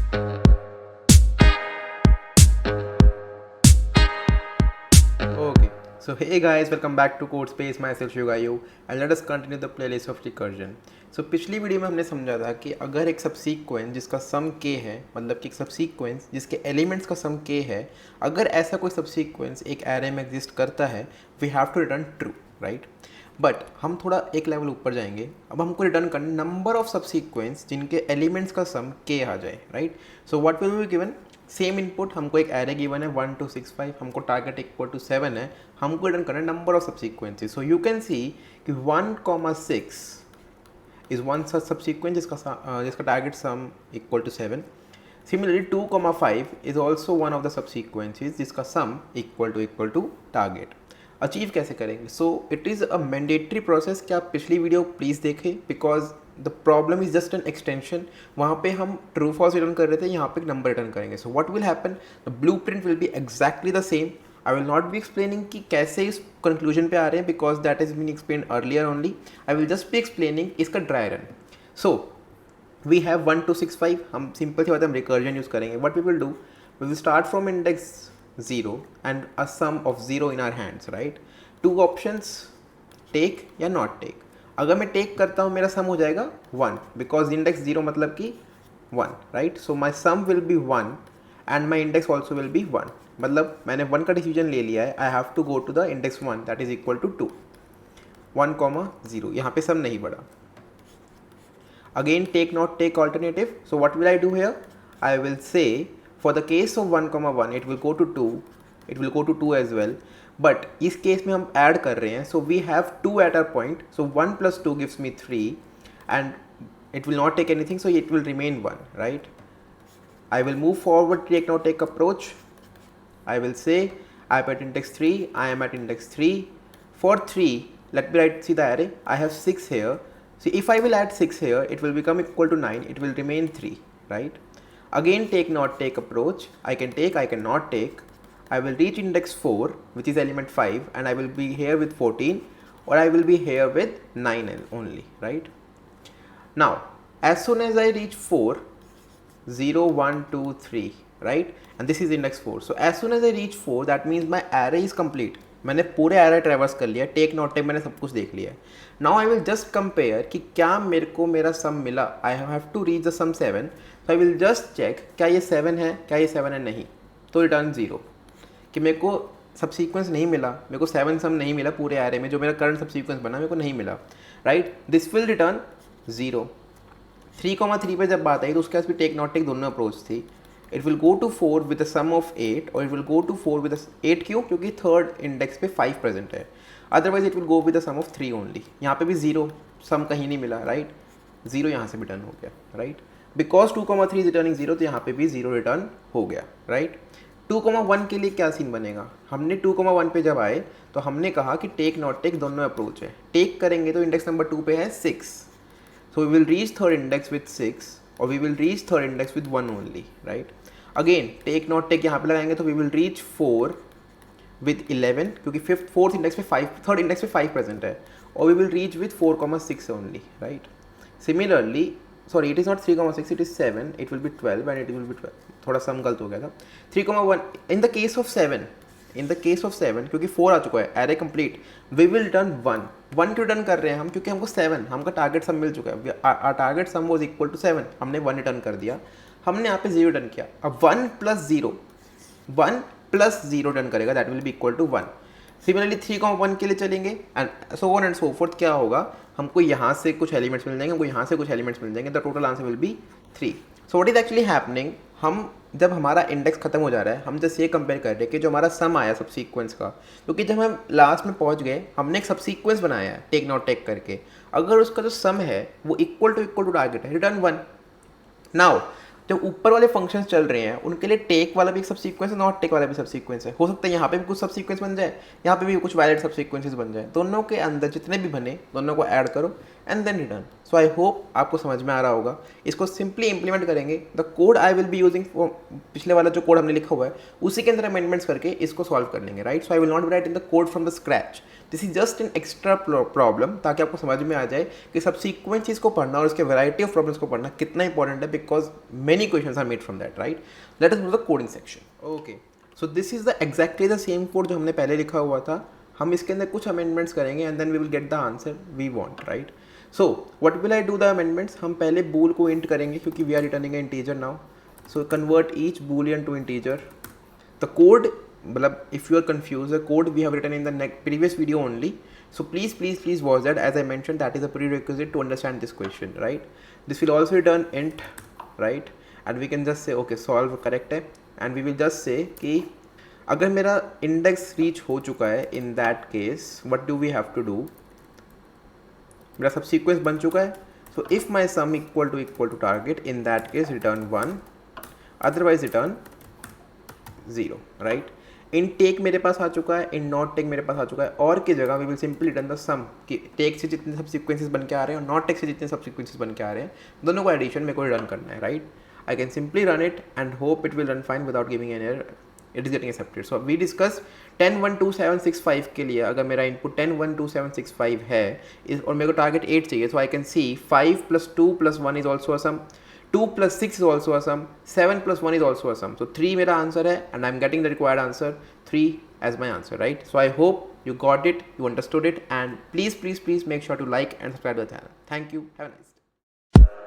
Okay, so hey guys, welcome back to Code Space. Myself Shugayu and let us continue the playlist of recursion. So पिछली video में हमने समझा था कि अगर एक सबसीक्वेंस जिसका सम k है, मतलब कि एक सबसीक्वेंस जिसके एलिमेंट्स का सम k है, अगर ऐसा कोई सबसीक्वेंस एक एरे में एग्जिस्ट करता है, we have to return true, right? But हम थोड़ा एक लेवल ऊपर जाएंगे. अब हमको रिटर्न करना नंबर ऑफ सबसीक्वेंस जिनके एलिमेंट्स का सम k आ जाए, right? So what will be given? Same input, हमको एक एरे गिवन है 1 2 6 5, हमको टारगेट इक्वल टू 7 है, हमको रिटर्न करना है number of subsequences. So you can see कि 1,6 इज वन सच सबसीक्वेंस जिसका target sum equal to 7. Similarly 2,5 is also one of the subsequences जिसका sum equal to target. Achieve कैसे करेंगे? So it is a mandatory process कि आप पिछली video please देखें, because the problem is just an extension. वहाँ पे हम ट्रू फॉल्स रिटर्न कर रहे थे, यहाँ पे एक नंबर रिटर्न करेंगे. So what will happen, the blueprint will be exactly the same. I will not be explaining कि कैसे इस कंक्लूजन पे आ रहे हैं, because that is been explain earlier only. I will just be explaining इसका dry run. So we have 1 2 6 5. हम simple सी बात है, हम रिकर्जन यूज़ करेंगे. What we will do, we will start from index 0 and a sum of 0 in our hands, right? Two options, take या not take. अगर मैं take करता हूँ मेरा सम हो जाएगा 1, बिकॉज इंडेक्स 0 मतलब कि 1, right? So my sum will be 1 and my index also will be 1. मतलब मैंने 1 का डिसीजन ले लिया है. I have to go to the index 1 that is equal to 2. 1,0. यहाँ पे सम नहीं बढ़ा. Again take not take alternative. So what will I do here, I will say for the case of 1,1 it will go to 2, it will go to 2 as well. But इस case में हम add कर रहे हैं, so we have 2 at our point. So 1 + 2 gives me 3 and it will not take anything, so it will remain 1, right? I will move forward take now take approach. I will say I am at index 3, I am at index 3. For 3, let me write, see the array, I have 6 here. See, if I will add 6 here, it will become equal to 9, it will remain 3, right? Again take not take approach. I can take, I cannot take. I will reach index 4, which is element 5, and I will be here with 14, or I will be here with 9 only, right? Now, as soon as I reach 4, 0 1 2 3, right? And this is index 4. So as soon as I reach 4, that means my array is complete. मैंने पूरे array ट्रेवर्स कर लिया. Take not take मैंने सब कुछ देख लिया है. Now I will just compare कि क्या मेरे को मेरा सम मिला. I have to reach the sum 7. So I will just check क्या ये 7 है, क्या ये 7 है. नहीं तो रिटर्न 0. कि मेरे को सबसीक्वेंस नहीं मिला, मेरे को 7 सम नहीं मिला पूरे एरे में, जो मेरा करंट सबसीक्वेंस बना मेरे को नहीं मिला, राइट? This will return 0. 3,3 पे जब बात आई तो उसके पास भी टेक नॉट टेक दोनों अप्रोच थी. It will go to 4 with the sum of 8, और it will go to 4 with 8. क्यों? क्योंकि थर्ड इंडेक्स पे 5 प्रेजेंट है. Otherwise it will go with the sum of 3 only. यहाँ पे भी 0 सम कहीं नहीं मिला, राइट? 0 यहाँ से रिटर्न हो गया, राइट? बिकॉज 2,3 इज रिटर्निंग 0, तो यहाँ पे भी 0 रिटर्न हो गया, राइट? 2,1 के लिए क्या सीन बनेगा? हमने 2,1 पे जब आए तो हमने कहा कि टेक नॉट टेक दोनों अप्रोच है. टेक करेंगे तो इंडेक्स नंबर 2 पे है 6. So we will reach third index with 6, or we will reach third index with 1 only, right? Again take not take यहाँ पे लगाएंगे तो we will reach 4 with 11, क्योंकि fourth index पे 5, third index पे 5 present है, or we will reach with 4,6 only, right? Similarly, sorry, it is not 3,6, it is 7, it will be 12 and it will be 12. थोड़ा सम गलत हो गया था. 3,1 in the case of 7, in the case of 7, क्योंकि 4 आ चुका है, array complete, we will return 1 क्यों रिटर्न कर रहे हैं हम? क्योंकि हमको 7, हमका टारगेट सम मिल चुका है. Our target sum was equal to 7, हमने 1 रिटर्न कर दिया. हमने यहाँ पे 0 रिटर्न किया. अब 1 + 0, 1 + 0 रिटर्न करेगा, that will be equal to 1. Similarly 3,1 के लिए चलेंगे and so on and so forth. क्या होगा? हमको यहाँ से कुछ एलिमेंट्स मिल जाएंगे, हमको यहाँ से कुछ एलिमेंट्स मिल जाएंगे. The total answer will be 3. So what is actually happening, हम जब हमारा इंडेक्स खत्म हो जा रहा है, हम जैसे ये कंपेयर कर रहे हैं कि जो हमारा सम आया सब सीक्वेंस का, क्योंकि जब हम लास्ट में पहुंच गए हमने एक सब सीक्वेंस बनाया है टेक नॉट टेक करके. अगर उसका जो सम है वो इक्वल टू टारगेट है, रिटर्न 1. नाउ जब ऊपर वाले फंक्शंस चल रहे हैं उनके लिए टेक वाला भी एक सब सीक्वेंस है, नॉट टेक वाला भी सब सीक्वेंस है. हो सकता है यहाँ पे भी कुछ सब सीक्वेंस बन जाए, यहाँ पे भी कुछ वैलिड सब सीक्वेंसेस बन जाए. दोनों के अंदर जितने भी बने दोनों को ऐड करो, and then return. So I hope आपको समझ में आ रहा होगा. इसको सिंपली इंप्लीमेंट करेंगे. The code I will be using पिछले वाला जो कोड हमने लिखा हुआ है उसी के अंदर अमेंडमेंट्स करके इसको सॉल्व कर लेंगे, right. So I will not right in the code from the scratch. This is just an extra problem ताकि आपको समझ में आ जाए कि सबसीक्वेंट चीज़ को पढ़ना और उसके वैरायटी ऑफ प्रॉब्लम्स को पढ़ना कितना इंपॉर्टेंट है, because many questions are made from that, right. Let us do the coding section. Okay, so this is the exactly the same code जो हमने पहले लिखा हुआ था. हम इसके अंदर कुछ अमेंडमेंट्स करेंगे and then we will get the answer we want, right. So what will I do the amendments. हम पहले बूल को इंट करेंगे क्योंकि we are returning a integer now. So convert each boolean to integer. The code, मतलब if you are confused, the code we have written in the previous video only. So please watch that. As I mentioned, that is a prerequisite to understand this question, right. This will also return int, right, and we can just say okay solve correct है, and we will just say कि अगर मेरा index reach हो चुका है, in that case what do we have to do. मेरा सब sequence बन चुका है. So if my sum equal to target, in that case return 1, otherwise return 0, right. In take मेरे पास आ चुका है, इन नॉट टेक मेरे पास आ चुका है, और की जगह we will simply return the sum कि टेक से जितने सब सीक्वेंसेस बन के आ रहे हैं और नॉट टेक से जितने सब सीक्वेंसेस बन के आ रहे हैं दोनों को एडिशन मेरे को रिटर्न करना है, right. I can simply run it and hope it will run fine without giving an error. It is getting accepted. So we discuss 10,1,2,7,6,5 के लिए अगर मेरा इनपुट 10,1,2,7,6,5 है और मेरे को टारगेट 8 चाहिए, so I can see 5 + 2 + 1 is also a sum, 2 + 6 is also a sum, 7 + 1 is also a sum. So 3 मेरा आंसर है and I'm getting the required answer 3 as my answer, right. So I hope you got it, you understood it, and please make sure to like and subscribe to the channel. Thank you. Have a nice day.